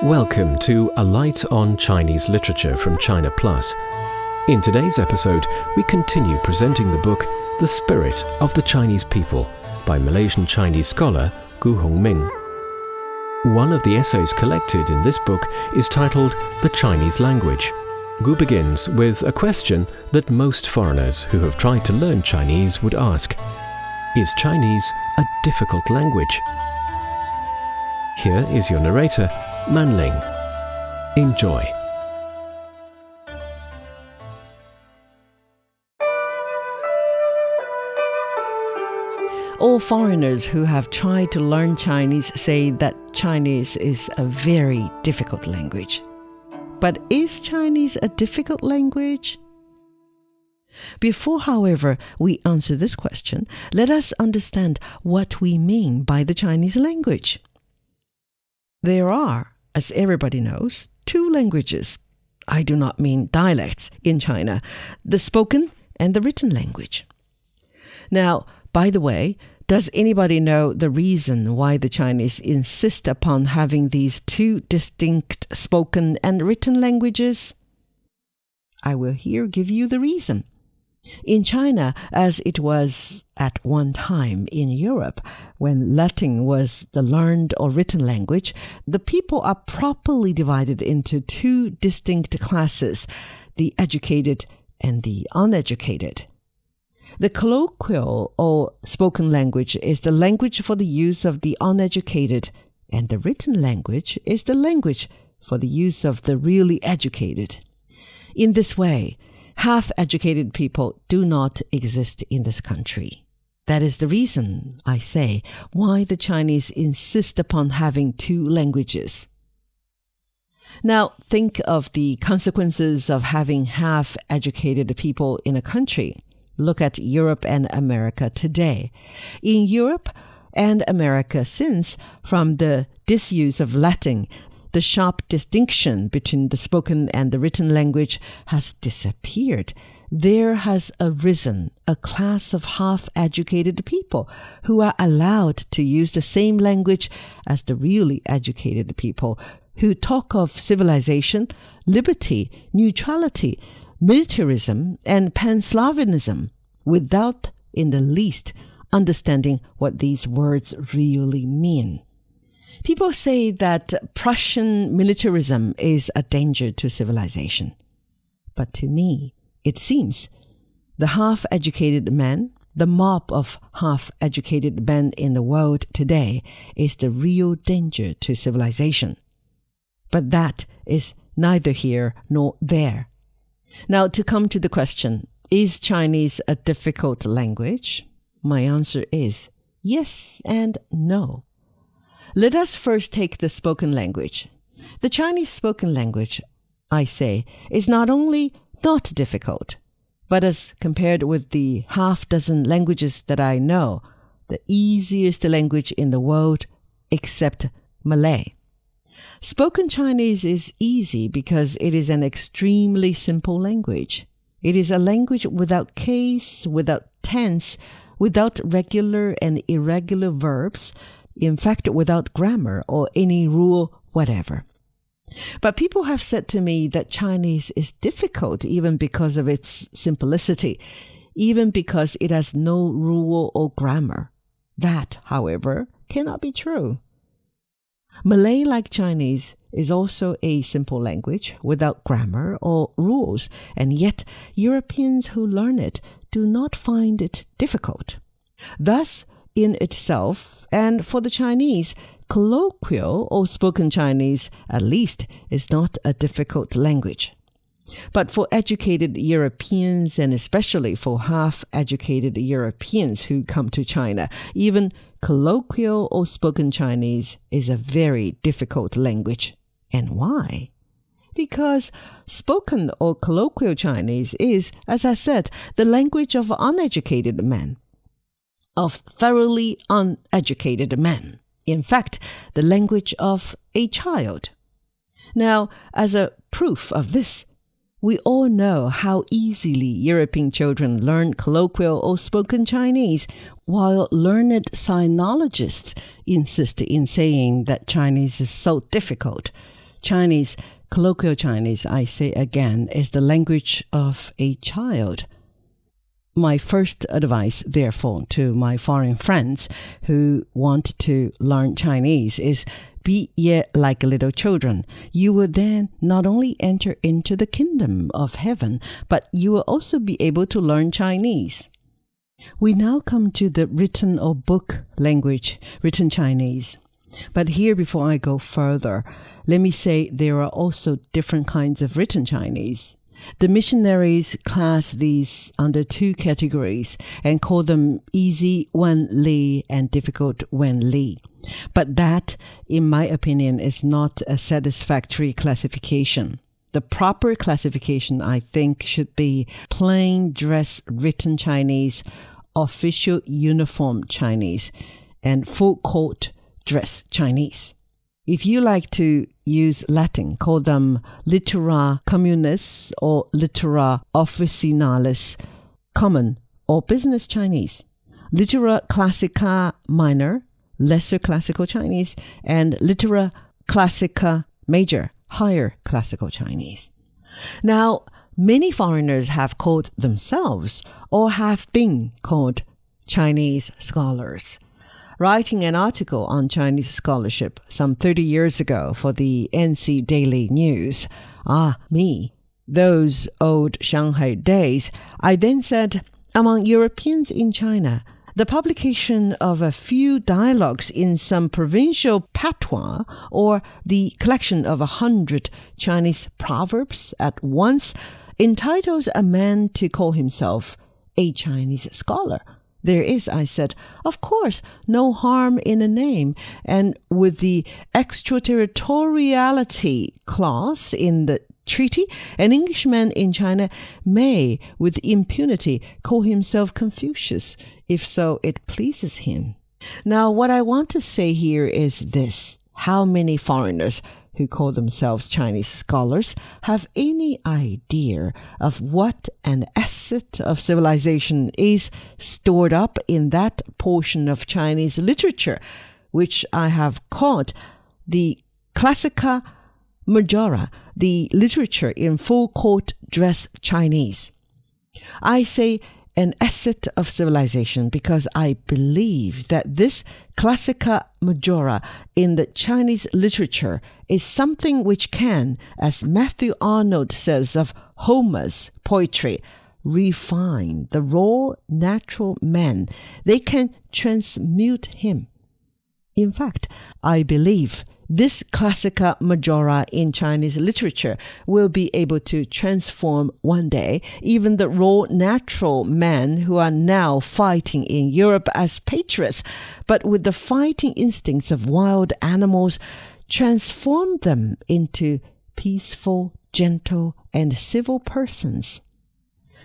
Welcome to A Light on Chinese Literature from China Plus. In today's episode, we continue presenting the book The Spirit of the Chinese People by Malaysian Chinese scholar Gu Hongming. One of the essays collected in this book is titled The Chinese Language. Gu begins with a question that most foreigners who have tried to learn Chinese would ask: is Chinese a difficult language? Here is your narrator, Man Ling. Enjoy. All foreigners who have tried to learn Chinese say that Chinese is a very difficult language. But is Chinese a difficult language? Before, however, we answer this question, let us understand what we mean by the Chinese language. There are, as everybody knows, two languages. I do not mean dialects in China, the spoken and the written language. Now, by the way, does anybody know the reason why the Chinese insist upon having these two distinct spoken and written languages? I will here give you the reason. In China, as it was at one time in Europe, when Latin was the learned or written language, the people are properly divided into two distinct classes, the educated and the uneducated. The colloquial or spoken language is the language for the use of the uneducated, and the written language is the language for the use of the really educated. In this way, half-educated people do not exist in this country. That is the reason, I say, why the Chinese insist upon having two languages. Now, think of the consequences of having half-educated people in a country. Look at Europe and America today. In Europe and America since, from the disuse of Latin, the sharp distinction between the spoken and the written language has disappeared. There has arisen a class of half-educated people who are allowed to use the same language as the really educated people, who talk of civilization, liberty, neutrality, militarism, and Pan-Slavism without in the least understanding what these words really mean. People say that Prussian militarism is a danger to civilization. But to me, it seems the half-educated man, the mob of half-educated men in the world today, is the real danger to civilization. But that is neither here nor there. Now, to come to the question, is Chinese a difficult language? My answer is yes and no. Let us first take the spoken language. The Chinese spoken language, I say, is not only not difficult, but as compared with the half-dozen languages that I know, the easiest language in the world except Malay. Spoken Chinese is easy because it is an extremely simple language. It is a language without case, without tense, without regular and irregular verbs, in fact, without grammar or any rule whatever. But people have said to me that Chinese is difficult even because of its simplicity, even because it has no rule or grammar. That, however, cannot be true. Malay, like Chinese, is also a simple language without grammar or rules, and yet Europeans who learn it do not find it difficult. Thus, in itself, and for the Chinese, colloquial or spoken Chinese, at least, is not a difficult language. But for educated Europeans, and especially for half-educated Europeans who come to China, even colloquial or spoken Chinese is a very difficult language. And why? Because spoken or colloquial Chinese is, as I said, the language of uneducated men, of thoroughly uneducated men. In fact, the language of a child. Now, as a proof of this, we all know how easily European children learn colloquial or spoken Chinese, while learned sinologists insist in saying that Chinese is so difficult. Chinese, colloquial Chinese, I say again, is the language of a child. My first advice, therefore, to my foreign friends who want to learn Chinese is be ye like little children. You will then not only enter into the kingdom of heaven, but you will also be able to learn Chinese. We now come to the written or book language, written Chinese. But here, before I go further, let me say there are also different kinds of written Chinese. The missionaries class these under two categories and call them easy Wen Li and difficult Wen Li. But that, in my opinion, is not a satisfactory classification. The proper classification, I think, should be plain dress written Chinese, official uniform Chinese, and full court dress Chinese. If you like to use Latin, call them littera communis or littera officinalis, common or business Chinese, littera classica minor, lesser classical Chinese, and littera classica major, higher classical Chinese. Now, many foreigners have called themselves or have been called Chinese scholars. Writing an article on Chinese scholarship some 30 years ago for the NC Daily News, me, those old Shanghai days, I then said, among Europeans in China, the publication of a few dialogues in some provincial patois or the collection of 100 Chinese proverbs at once entitles a man to call himself a Chinese scholar. There is, I said, of course, no harm in a name, and with the extraterritoriality clause in the treaty, an Englishman in China may, with impunity, call himself Confucius, if so it pleases him. Now, what I want to say here is this. How many foreigners who call themselves Chinese scholars have any idea of what an asset of civilization is stored up in that portion of Chinese literature, which I have called the Classica Majora, the literature in full court dress Chinese? I say an asset of civilization because I believe that this Classica Majora in the Chinese literature is something which can, as Matthew Arnold says of Homer's poetry, refine the raw natural man. They can transmute him. In fact, I believe this Classica Majora in Chinese literature will be able to transform one day even the raw natural men who are now fighting in Europe as patriots, but with the fighting instincts of wild animals, transform them into peaceful, gentle, and civil persons.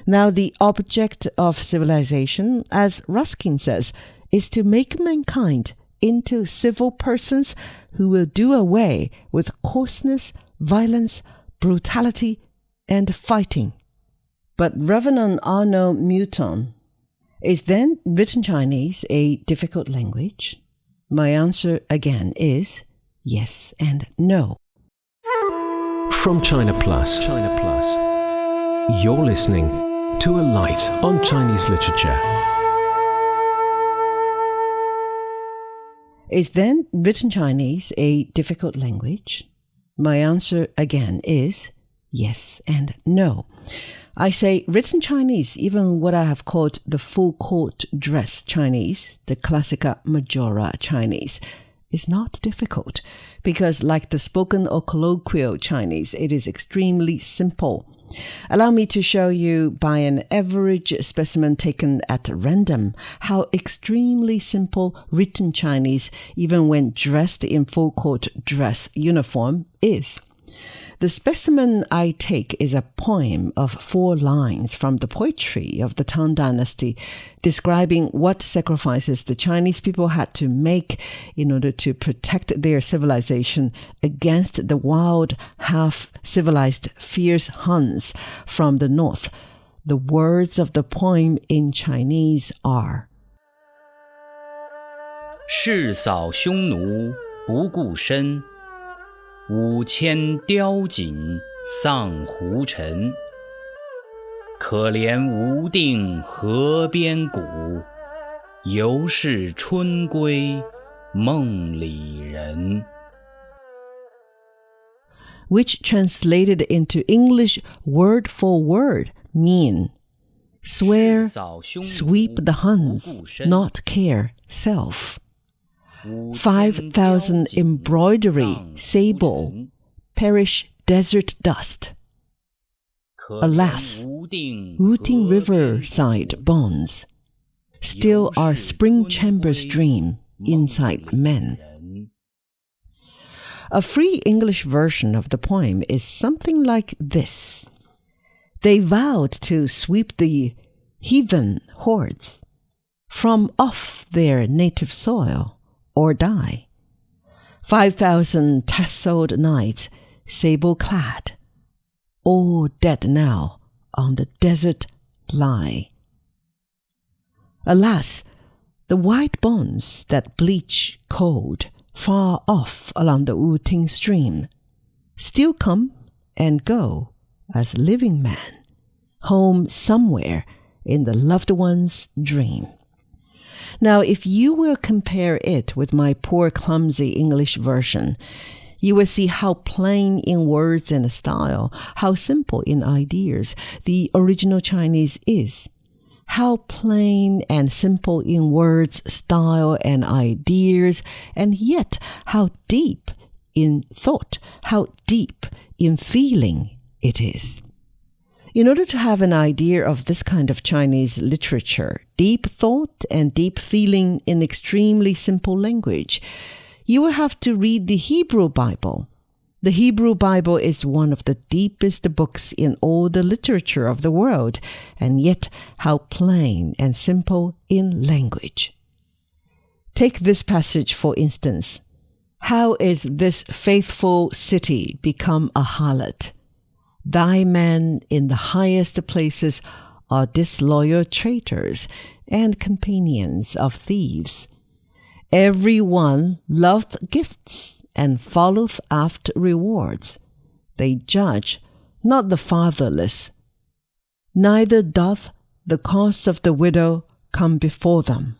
Now, the object of civilization, as Ruskin says, is to make mankind into civil persons who will do away with coarseness, violence, brutality, and fighting. But Reverend Arnaud Mouton, is then written Chinese a difficult language? My answer again is yes and no. From China Plus, you're listening to A Light on Chinese Literature. Is then written Chinese a difficult language? My answer again is yes and no. I say written Chinese, even what I have called the full court dress Chinese, the Classica Majora Chinese, is not difficult because, like the spoken or colloquial Chinese, it is extremely simple. Allow me to show you by an average specimen taken at random how extremely simple written Chinese, even when dressed in full court dress uniform, is. The specimen I take is a poem of 4 lines from the poetry of the Tang Dynasty, describing what sacrifices the Chinese people had to make in order to protect their civilization against the wild, half-civilized, fierce Huns from the north. The words of the poem in Chinese are: 誓扫匈奴不顾身， 5000雕锦丧胡尘。可怜无定河边骨，犹是春归梦里人。 which translated into English word for word mean swear, sweep the Huns, not care, self. 5,000 embroidery, sable, perish desert dust. Alas, Wuting riverside bonds still are spring chambers dream inside men. A free English version of the poem is something like this. They vowed to sweep the heathen hordes from off their native soil or die. 5,000 tasseled knights, sable-clad, all dead now on the desert lie. Alas, the white bonds that bleach cold far off along the Wuting stream still come and go as living man, home somewhere in the loved one's dream. Now, if you will compare it with my poor clumsy English version, you will see how plain in words and style, how simple in ideas the original Chinese is. How plain and simple in words, style, and ideas, and yet how deep in thought, how deep in feeling it is. In order to have an idea of this kind of Chinese literature, deep thought and deep feeling in extremely simple language, you will have to read the Hebrew Bible. The Hebrew Bible is one of the deepest books in all the literature of the world, and yet how plain and simple in language. Take this passage for instance. How is this faithful city become a harlot? Thy men in the highest places are disloyal traitors and companions of thieves. Every one loveth gifts and followeth after rewards. They judge not the fatherless, neither doth the cause of the widow come before them.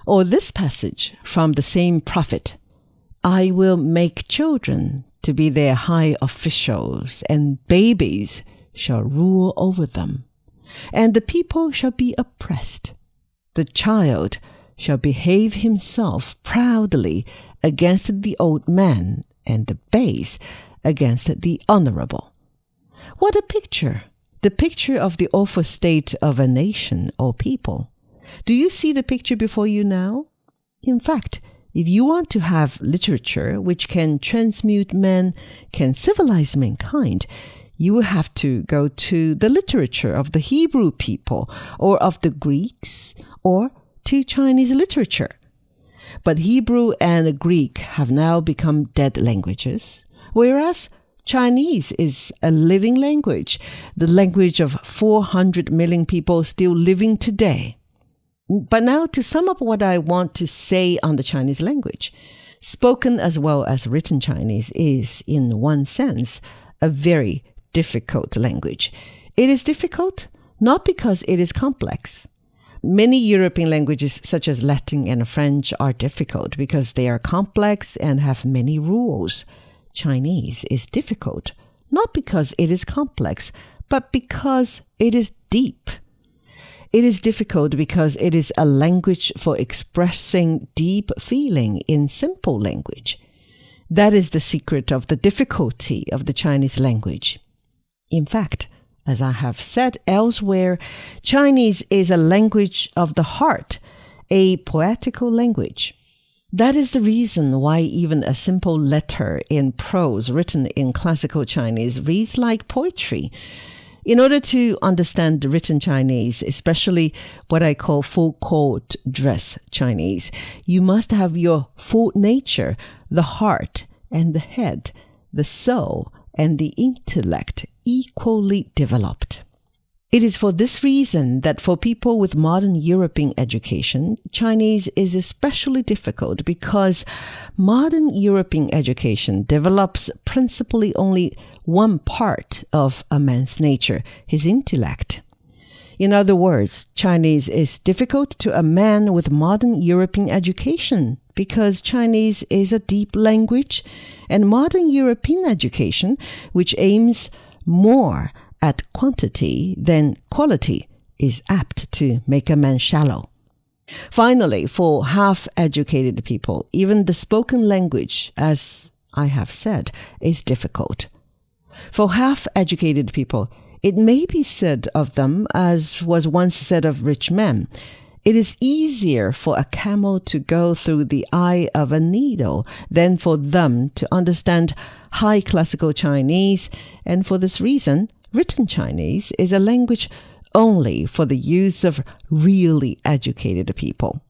Or this passage from the same prophet, I will make children to be their high officials, and babies shall rule over them. And the people shall be oppressed. The child shall behave himself proudly against the old man, and the base against the honorable. What a picture! The picture of the awful state of a nation or people. Do you see the picture before you now? In fact, if you want to have literature which can transmute men, can civilize mankind, you will have to go to the literature of the Hebrew people, or of the Greeks, or to Chinese literature. But Hebrew and Greek have now become dead languages, whereas Chinese is a living language, the language of 400 million people still living today. But now to sum up what I want to say on the Chinese language. Spoken as well as written Chinese is, in one sense, a very difficult language. It is difficult not because it is complex. Many European languages such as Latin and French are difficult because they are complex and have many rules. Chinese is difficult not because it is complex, but because it is deep. It is difficult because it is a language for expressing deep feeling in simple language. That is the secret of the difficulty of the Chinese language. In fact, as I have said elsewhere, Chinese is a language of the heart, a poetical language. That is the reason why even a simple letter in prose written in classical Chinese reads like poetry. In order to understand written Chinese, especially what I call full court dress Chinese, you must have your full nature, the heart and the head, the soul and the intellect equally developed. It is for this reason that for people with modern European education, Chinese is especially difficult because modern European education develops principally only one part of a man's nature, his intellect. In other words, Chinese is difficult to a man with modern European education because Chinese is a deep language, and modern European education, which aims more at quantity than quality, is apt to make a man shallow. Finally, for half-educated people, even the spoken language, as I have said, is difficult. For half-educated people, it may be said of them, as was once said of rich men, it is easier for a camel to go through the eye of a needle than for them to understand high classical Chinese, and for this reason, written Chinese is a language only for the use of really educated people.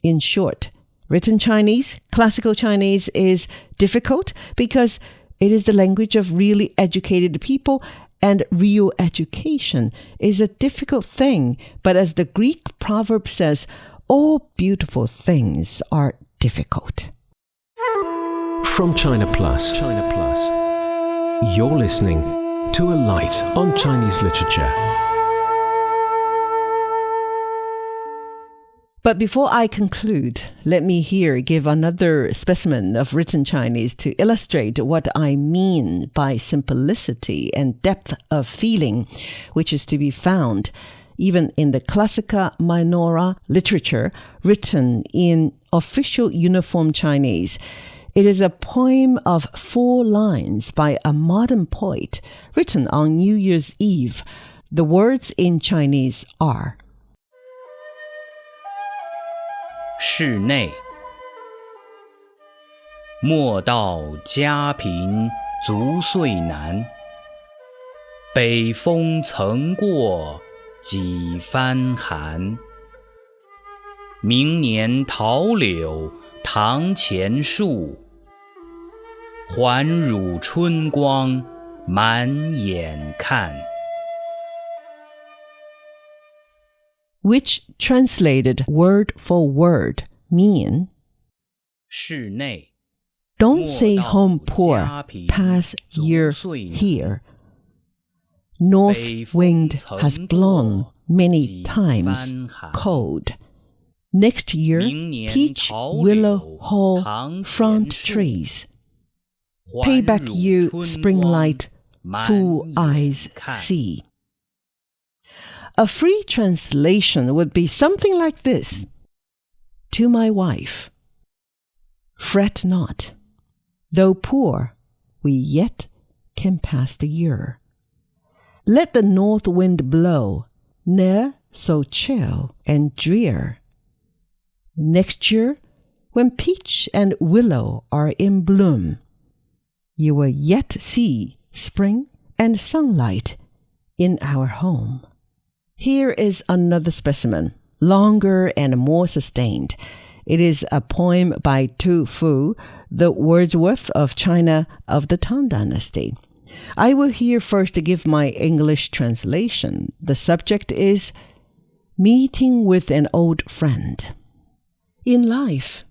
In short, written Chinese, classical Chinese, is difficult because it is the language of really educated people, and real education is a difficult thing. But as the Greek proverb says, all beautiful things are difficult. From China Plus, you're listening to A Light on Chinese Literature. But before I conclude, let me here give another specimen of written Chinese to illustrate what I mean by simplicity and depth of feeling, which is to be found even in the Classica Minora literature written in official uniform Chinese. It is a poem of 4 lines by a modern poet written on New Year's Eve. The words in Chinese are: 室内，莫道家贫足岁难，北风曾过几番寒。明年桃柳堂前树，还汝春光满眼看。 which translated word for word mean, 室内， don't stay home poor, past year here. North wind has blown many times cold. Next year, peach, willow, haw, front trees. Pay back you spring light, full eyes see. A free translation would be something like this. To my wife, fret not. Though poor, we yet can pass the year. Let the north wind blow, ne'er so chill and drear. Next year, when peach and willow are in bloom, you will yet see spring and sunlight in our home. Here is another specimen, longer and more sustained. It is a poem by Tu Fu, the Wordsworth of China of the Tang Dynasty. I will here first give my English translation. The subject is Meeting with an Old Friend. In life,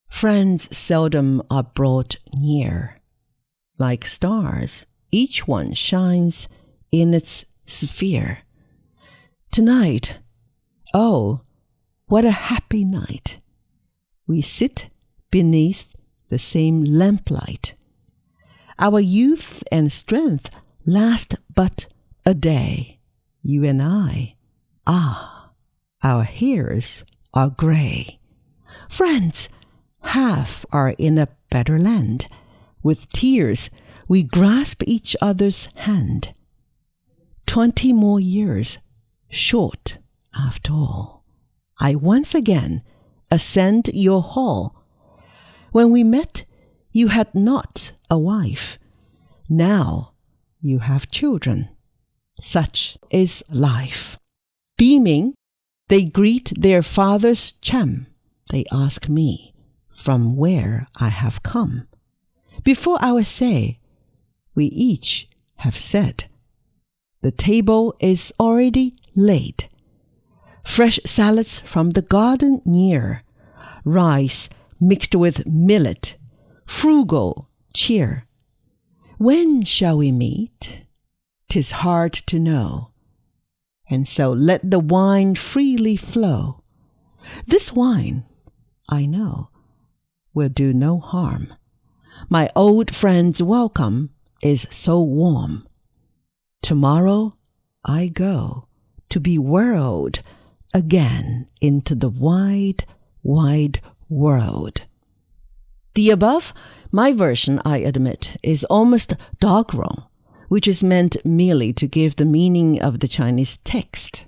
friends seldom are brought near. Like stars, each one shines in its sphere. Tonight, oh, what a happy night. We sit beneath the same lamplight. Our youth and strength last but a day. You and I, our hairs are gray. Friends, half are in a better land. With tears, we grasp each other's hand. 20 more years, short after all. I once again ascend your hall. When we met, you had not a wife. Now you have children. Such is life. Beaming, they greet their father's chum. They ask me from where I have come. Before I say, we each have said, The table is already laid. Fresh salads from the garden near. Rice mixed with millet. Frugal cheer. When shall we meet? 'Tis hard to know. And so let the wine freely flow. This wine, I know, will do no harm. My old friend's welcome is so warm. Tomorrow I go to be whirled again into the wide, wide world. The above, my version, I admit, is almost doggerel, which is meant merely to give the meaning of the Chinese text.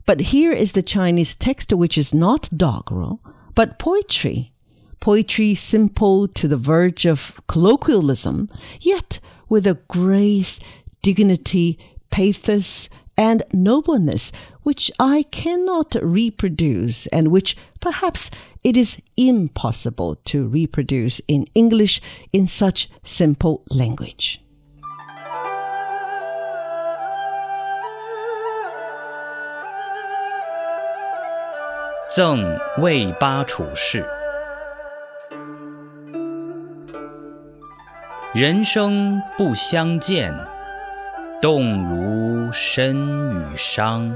But here is the Chinese text which is not doggerel, but poetry. Poetry simple to the verge of colloquialism, yet with a grace, dignity, pathos, and nobleness which I cannot reproduce and which perhaps it is impossible to reproduce in English in such simple language. 赠卫八处士。人生不相见，动如身与伤。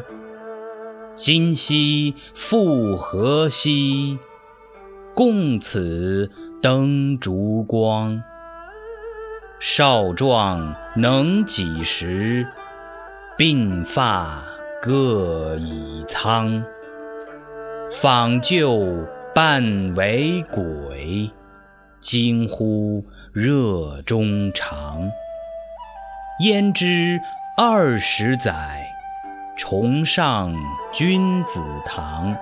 今夕复何夕，共此灯烛光。少壮能几时，鬓发各已苍。访旧半为鬼，惊呼热衷肠。焉知20载，重上君子堂。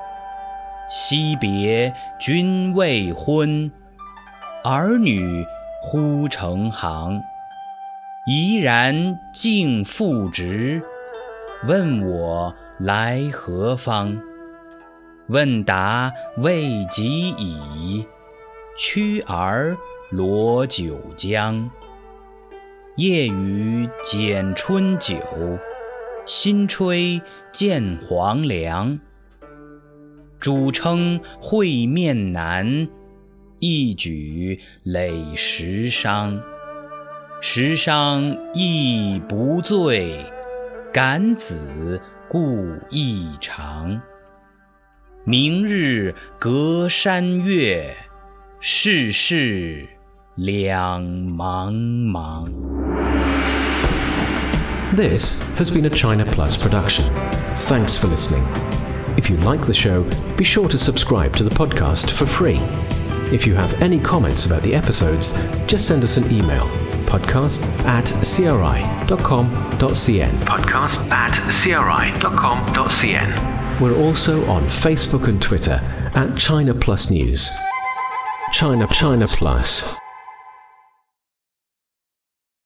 惜别君未婚，儿女忽成行。怡然敬父职，问我来何方？问答未及已，驱儿罗九江。夜雨剪春酒，新吹见黄粱。主称会面难，一举累十觞。十觞亦不醉，感子故意长。明日隔山岳，世事两茫茫。 This has been a China Plus production. Thanks for listening. If you like the show, be sure to subscribe to the podcast for free. If you have any comments about the episodes, just send us an email, podcast@cri.com.cn. podcast@cri.com.cn. We're also on Facebook and Twitter @China Plus News. China Plus.